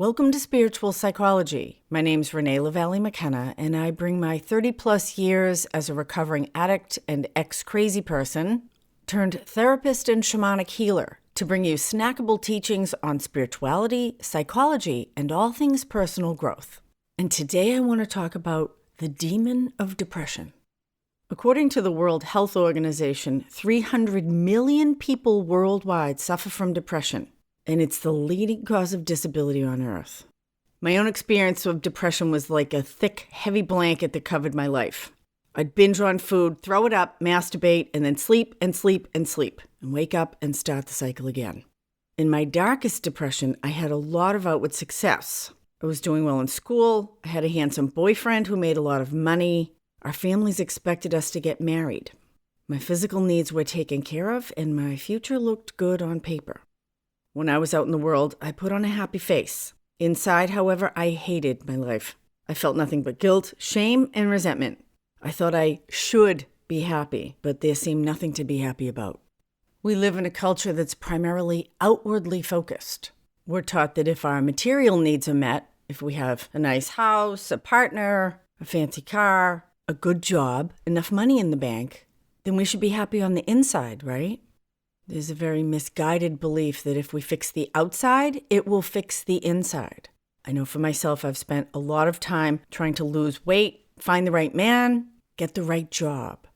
Welcome to Spiritual Psychology. My name's Renee LaValle McKenna, and I bring my 30-plus years as a recovering addict and ex-crazy person, turned therapist and shamanic healer, to bring you snackable teachings on spirituality, psychology, and all things personal growth. And today I want to talk about the demon of depression. According to the World Health Organization, 300 million people worldwide suffer from depression, and it's the leading cause of disability on Earth. My own experience of depression was like a thick, heavy blanket that covered my life. I'd binge on food, throw it up, masturbate, and then sleep, and wake up and start the cycle again. In my darkest depression, I had a lot of outward success. I was doing well in school, I had a handsome boyfriend who made a lot of money, our families expected us to get married. My physical needs were taken care of, and my future looked good on paper. When I was out in the world, I put on a happy face. Inside, however, I hated my life. I felt nothing but guilt, shame, and resentment. I thought I should be happy, but there seemed nothing to be happy about. We live in a culture that's primarily outwardly focused. We're taught that if our material needs are met, if we have a nice house, a partner, a fancy car, a good job, enough money in the bank, then we should be happy on the inside, right? There's a very misguided belief that if we fix the outside, it will fix the inside. I know for myself, I've spent a lot of time trying to lose weight, find the right man, get the right job.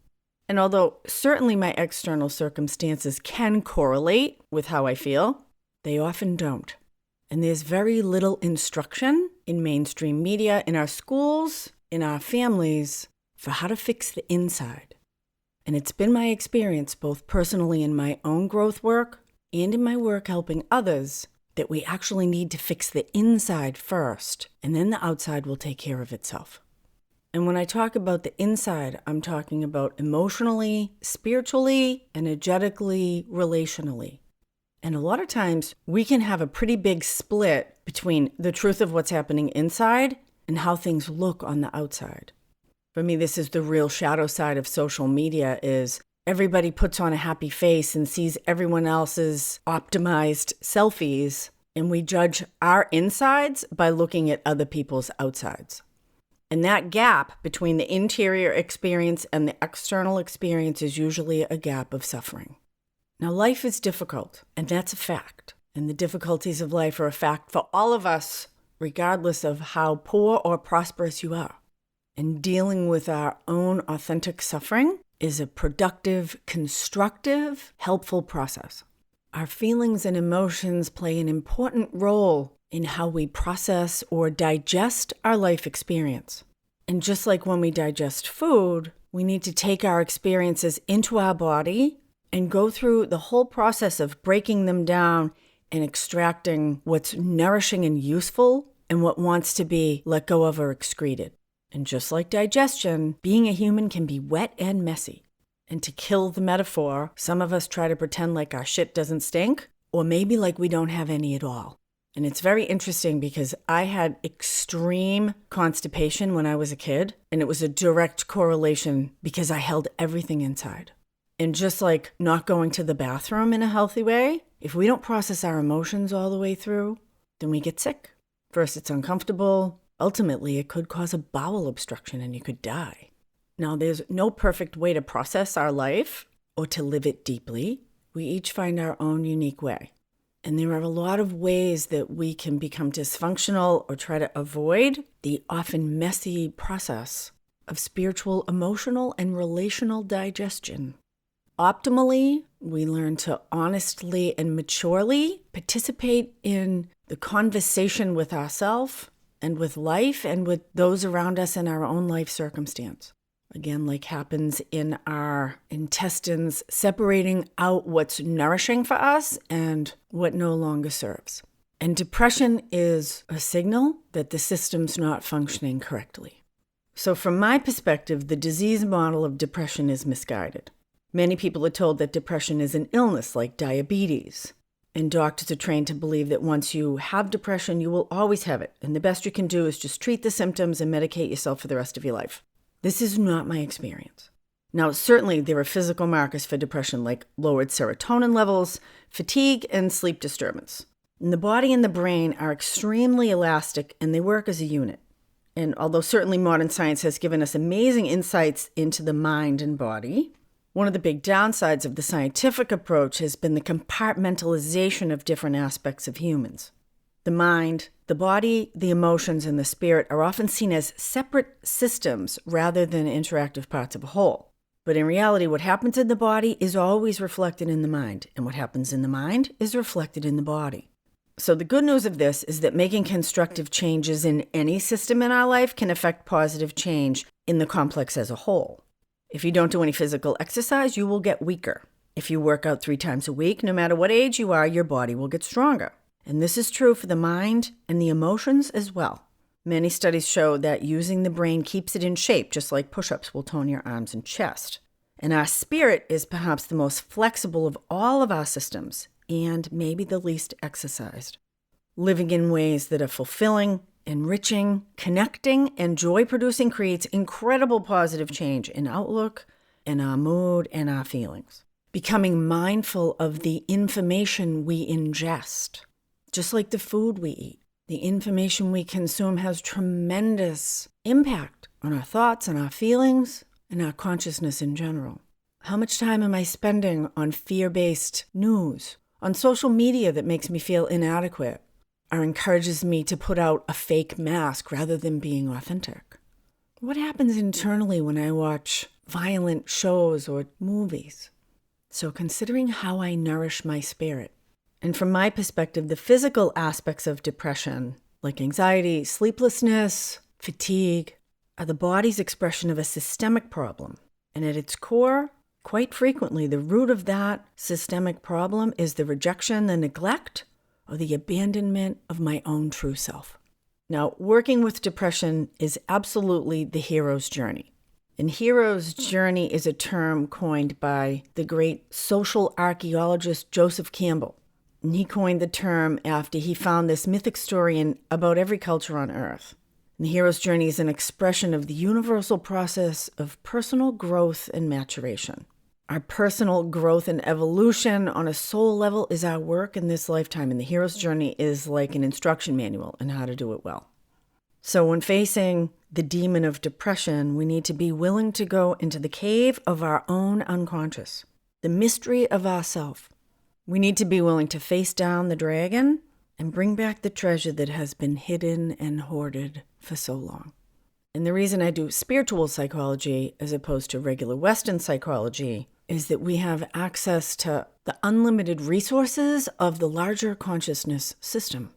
And although certainly my external circumstances can correlate with how I feel, they often don't. And there's very little instruction in mainstream media, in our schools, in our families, for how to fix the inside. And it's been my experience, both personally in my own growth work and in my work helping others, that we actually need to fix the inside first, and then the outside will take care of itself. And when I talk about the inside, I'm talking about emotionally, spiritually, energetically, relationally. And a lot of times, we can have a pretty big split between the truth of what's happening inside and how things look on the outside. For me, this is the real shadow side of social media, is everybody puts on a happy face and sees everyone else's optimized selfies, and we judge our insides by looking at other people's outsides. And that gap between the interior experience and the external experience is usually a gap of suffering. Now, life is difficult, and that's a fact. And the difficulties of life are a fact for all of us, regardless of how poor or prosperous you are. And dealing with our own authentic suffering is a productive, constructive, helpful process. Our feelings and emotions play an important role in how we process or digest our life experience. And just like when we digest food, we need to take our experiences into our body and go through the whole process of breaking them down and extracting what's nourishing and useful and what wants to be let go of or excreted. And just like digestion, being a human can be wet and messy. And to kill the metaphor, some of us try to pretend like our shit doesn't stink, or maybe like we don't have any at all. And it's very interesting because I had extreme constipation when I was a kid, and it was a direct correlation because I held everything inside. And just like not going to the bathroom in a healthy way, if we don't process our emotions all the way through, then we get sick. First, it's uncomfortable. Ultimately, it could cause a bowel obstruction and you could die. Now, there's no perfect way to process our life or to live it deeply. We each find our own unique way. And there are a lot of ways that we can become dysfunctional or try to avoid the often messy process of spiritual, emotional, and relational digestion. Optimally, we learn to honestly and maturely participate in the conversation with ourselves and with life and with those around us in our own life circumstance. Again, like happens in our intestines, separating out what's nourishing for us and what no longer serves. And depression is a signal that the system's not functioning correctly. So from my perspective, the disease model of depression is misguided. Many people are told that depression is an illness like diabetes. And doctors are trained to believe that once you have depression, you will always have it. And the best you can do is just treat the symptoms and medicate yourself for the rest of your life. This is not my experience. Now, certainly there are physical markers for depression like lowered serotonin levels, fatigue, and sleep disturbance. And the body and the brain are extremely elastic, and they work as a unit. And although certainly modern science has given us amazing insights into the mind and body, one of the big downsides of the scientific approach has been the compartmentalization of different aspects of humans. The mind, the body, the emotions, and the spirit are often seen as separate systems rather than interactive parts of a whole. But in reality, what happens in the body is always reflected in the mind, and what happens in the mind is reflected in the body. So the good news of this is that making constructive changes in any system in our life can affect positive change in the complex as a whole. If you don't do any physical exercise, you will get weaker. If you work out 3 times a week, no matter what age you are, your body will get stronger. And this is true for the mind and the emotions as well. Many studies show that using the brain keeps it in shape, just like push-ups will tone your arms and chest. And our spirit is perhaps the most flexible of all of our systems, and maybe the least exercised. Living in ways that are fulfilling, enriching, connecting, and joy-producing creates incredible positive change in outlook, in our mood, and our feelings. Becoming mindful of the information we ingest, just like the food we eat. The information we consume has tremendous impact on our thoughts and our feelings and our consciousness in general. How much time am I spending on fear-based news, on social media that makes me feel inadequate, or encourages me to put out a fake mask rather than being authentic? What happens internally when I watch violent shows or movies? So considering how I nourish my spirit. And from my perspective, the physical aspects of depression, like anxiety, sleeplessness, fatigue, are the body's expression of a systemic problem. And at its core, quite frequently, the root of that systemic problem is the rejection, the neglect, or the abandonment of my own true self. Now, working with depression is absolutely the hero's journey. And hero's journey is a term coined by the great social archaeologist Joseph Campbell. And he coined the term after he found this mythic story in about every culture on Earth. And the hero's journey is an expression of the universal process of personal growth and maturation. Our personal growth and evolution on a soul level is our work in this lifetime, and the hero's journey is like an instruction manual on how to do it well. So when facing the demon of depression, we need to be willing to go into the cave of our own unconscious, the mystery of ourself. We need to be willing to face down the dragon and bring back the treasure that has been hidden and hoarded for so long. And the reason I do spiritual psychology as opposed to regular Western psychology is that we have access to the unlimited resources of the larger consciousness system.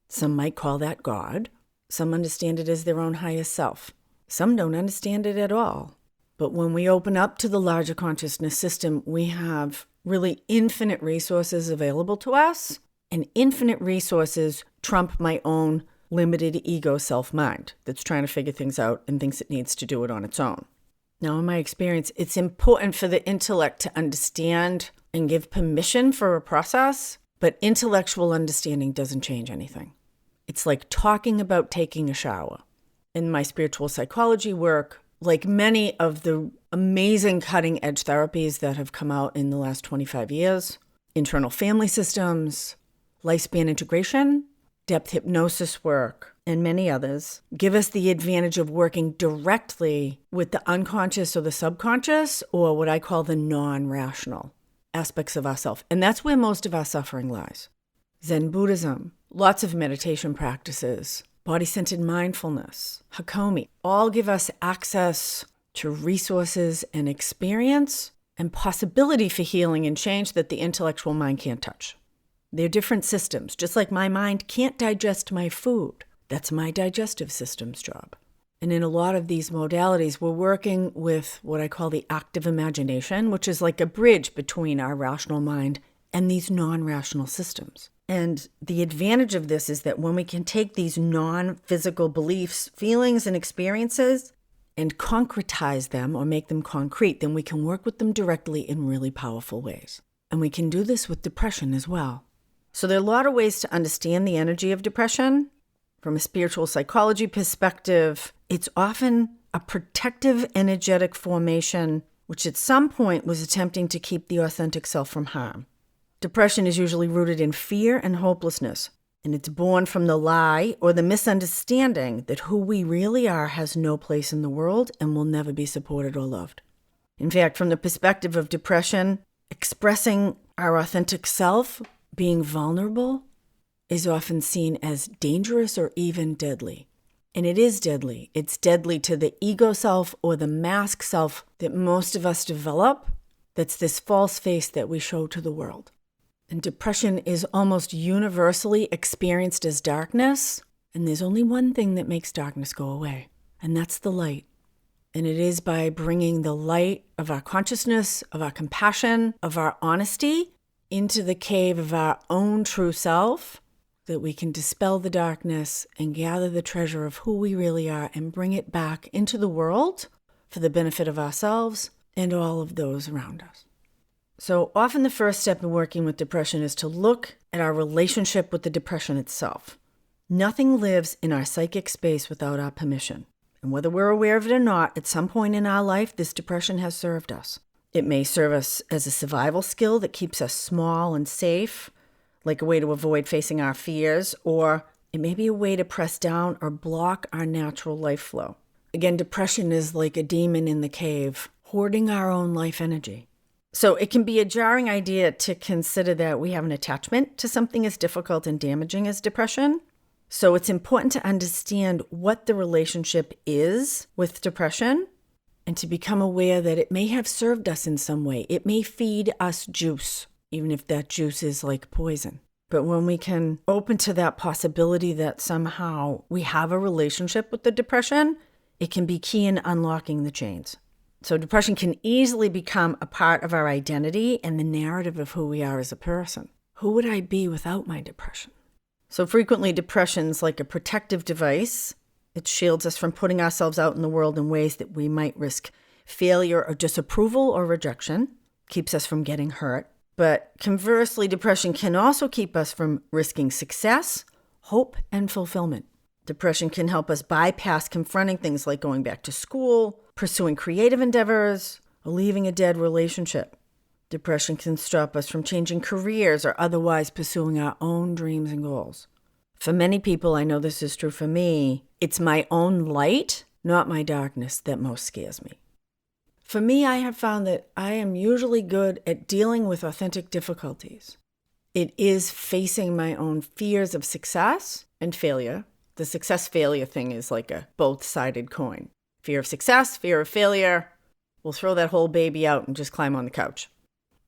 Some might call that God. Some understand it as their own highest self. Some don't understand it at all. But when we open up to the larger consciousness system, we have really infinite resources available to us, and infinite resources trump my own limited ego self-mind that's trying to figure things out and thinks it needs to do it on its own. Now, in my experience, it's important for the intellect to understand and give permission for a process, but intellectual understanding doesn't change anything. It's like talking about taking a shower. In my spiritual psychology work, like many of the amazing cutting-edge therapies that have come out in the last 25 years, internal family systems, lifespan integration, depth hypnosis work, and many others give us the advantage of working directly with the unconscious or the subconscious, or what I call the non-rational aspects of ourself. And that's where most of our suffering lies. Zen Buddhism, lots of meditation practices, body-centered mindfulness, Hakomi, all give us access to resources and experience and possibility for healing and change that the intellectual mind can't touch. They're different systems. Just like my mind can't digest my food, that's my digestive system's job. And in a lot of these modalities, we're working with what I call the active imagination, which is like a bridge between our rational mind and these non-rational systems. And the advantage of this is that when we can take these non-physical beliefs, feelings, and experiences and concretize them or make them concrete, then we can work with them directly in really powerful ways. And we can do this with depression as well. So there are a lot of ways to understand the energy of depression. From a spiritual psychology perspective, it's often a protective energetic formation, which at some point was attempting to keep the authentic self from harm. Depression is usually rooted in fear and hopelessness, and it's born from the lie or the misunderstanding that who we really are has no place in the world and will never be supported or loved. In fact, from the perspective of depression, expressing our authentic self, being vulnerable, is often seen as dangerous or even deadly. And it is deadly. It's deadly to the ego self or the mask self that most of us develop. That's this false face that we show to the world. And depression is almost universally experienced as darkness. And there's only one thing that makes darkness go away, and that's the light. And it is by bringing the light of our consciousness, of our compassion, of our honesty into the cave of our own true self that we can dispel the darkness and gather the treasure of who we really are and bring it back into the world for the benefit of ourselves and all of those around us. So often the first step in working with depression is to look at our relationship with the depression itself. Nothing lives in our psychic space without our permission. And whether we're aware of it or not, at some point in our life, this depression has served us. It may serve us as a survival skill that keeps us small and safe, like a way to avoid facing our fears, or it may be a way to press down or block our natural life flow. Again, depression is like a demon in the cave, hoarding our own life energy. So it can be a jarring idea to consider that we have an attachment to something as difficult and damaging as depression. So it's important to understand what the relationship is with depression and to become aware that it may have served us in some way. It may feed us juice, even if that juice is like poison. But when we can open to that possibility that somehow we have a relationship with the depression, it can be key in unlocking the chains. So depression can easily become a part of our identity and the narrative of who we are as a person. Who would I be without my depression? So frequently depression's like a protective device. It shields us from putting ourselves out in the world in ways that we might risk failure or disapproval or rejection. Keeps us from getting hurt. But conversely, depression can also keep us from risking success, hope, and fulfillment. Depression can help us bypass confronting things like going back to school, pursuing creative endeavors, or leaving a dead relationship. Depression can stop us from changing careers or otherwise pursuing our own dreams and goals. For many people, I know this is true for me, it's my own light, not my darkness, that most scares me. For me, I have found that I am usually good at dealing with authentic difficulties. It is facing my own fears of success and failure. The success-failure thing is like a both-sided coin. Fear of success, fear of failure. We'll throw that whole baby out and just climb on the couch.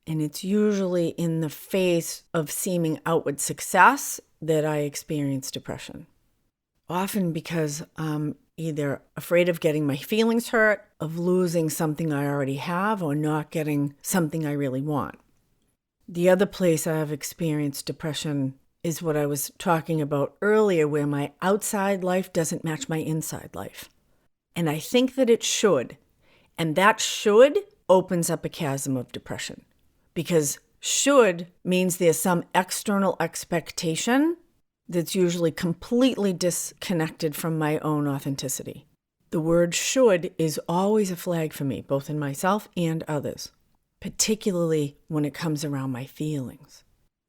And it's usually in the face of seeming outward success that I experience depression. Often because I'm either afraid of getting my feelings hurt, of losing something I already have, or not getting something I really want. The other place I have experienced depression is what I was talking about earlier, where my outside life doesn't match my inside life. And I think that it should. And that should opens up a chasm of depression. Because should means there's some external expectation that's usually completely disconnected from my own authenticity. The word should is always a flag for me, both in myself and others, particularly when it comes around my feelings.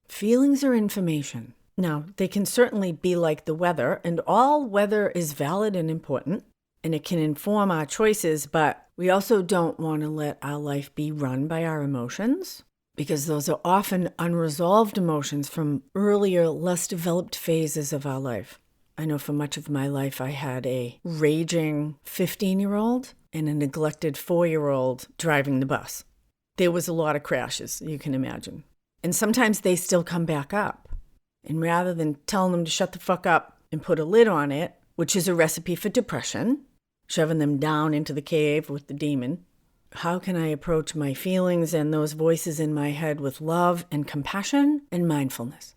Feelings are information. Now, they can certainly be like the weather, and all weather is valid and important, and it can inform our choices, but we also don't want to let our life be run by our emotions, because those are often unresolved emotions from earlier, less developed phases of our life. I know for much of my life I had a raging 15-year-old and a neglected 4-year-old driving the bus. There was a lot of crashes, you can imagine. And sometimes they still come back up. And rather than telling them to shut the fuck up and put a lid on it, which is a recipe for depression, shoving them down into the cave with the demon, how can I approach my feelings and those voices in my head with love and compassion and mindfulness?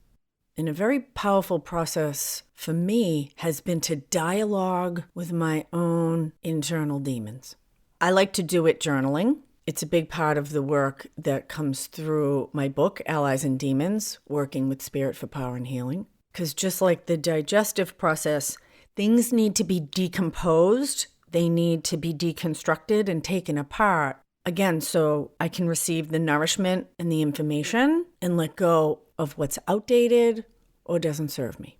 And a very powerful process for me has been to dialogue with my own internal demons. I like to do it journaling. It's a big part of the work that comes through my book, Allies and Demons, Working with Spirit for Power and Healing. Because just like the digestive process, things need to be decomposed. They need to be deconstructed and taken apart Again, so I can receive the nourishment and the information and let go of what's outdated or doesn't serve me.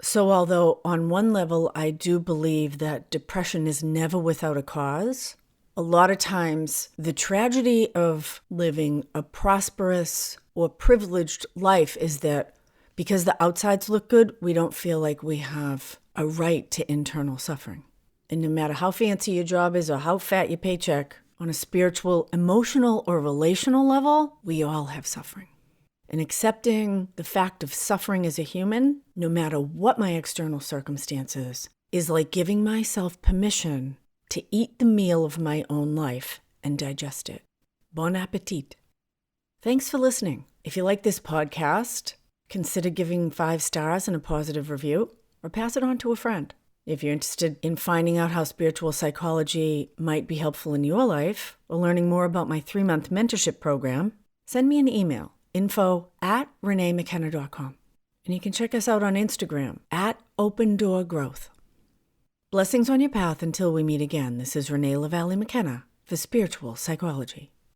So although on one level I do believe that depression is never without a cause, a lot of times the tragedy of living a prosperous or privileged life is that because the outsides look good, we don't feel like we have a right to internal suffering. And no matter how fancy your job is or how fat your paycheck, on a spiritual, emotional, or relational level, we all have suffering. And accepting the fact of suffering as a human, no matter what my external circumstances, is like giving myself permission to eat the meal of my own life and digest it. Bon appetit. Thanks for listening. If you like this podcast, consider giving 5 stars and a positive review, or pass it on to a friend. If you're interested in finding out how spiritual psychology might be helpful in your life, or learning more about my 3-month mentorship program, send me an email, info@reneemckenna.com. And you can check us out on Instagram, @OpenDoorGrowth. Blessings on your path until we meet again. This is Renee LaValle McKenna for Spiritual Psychology.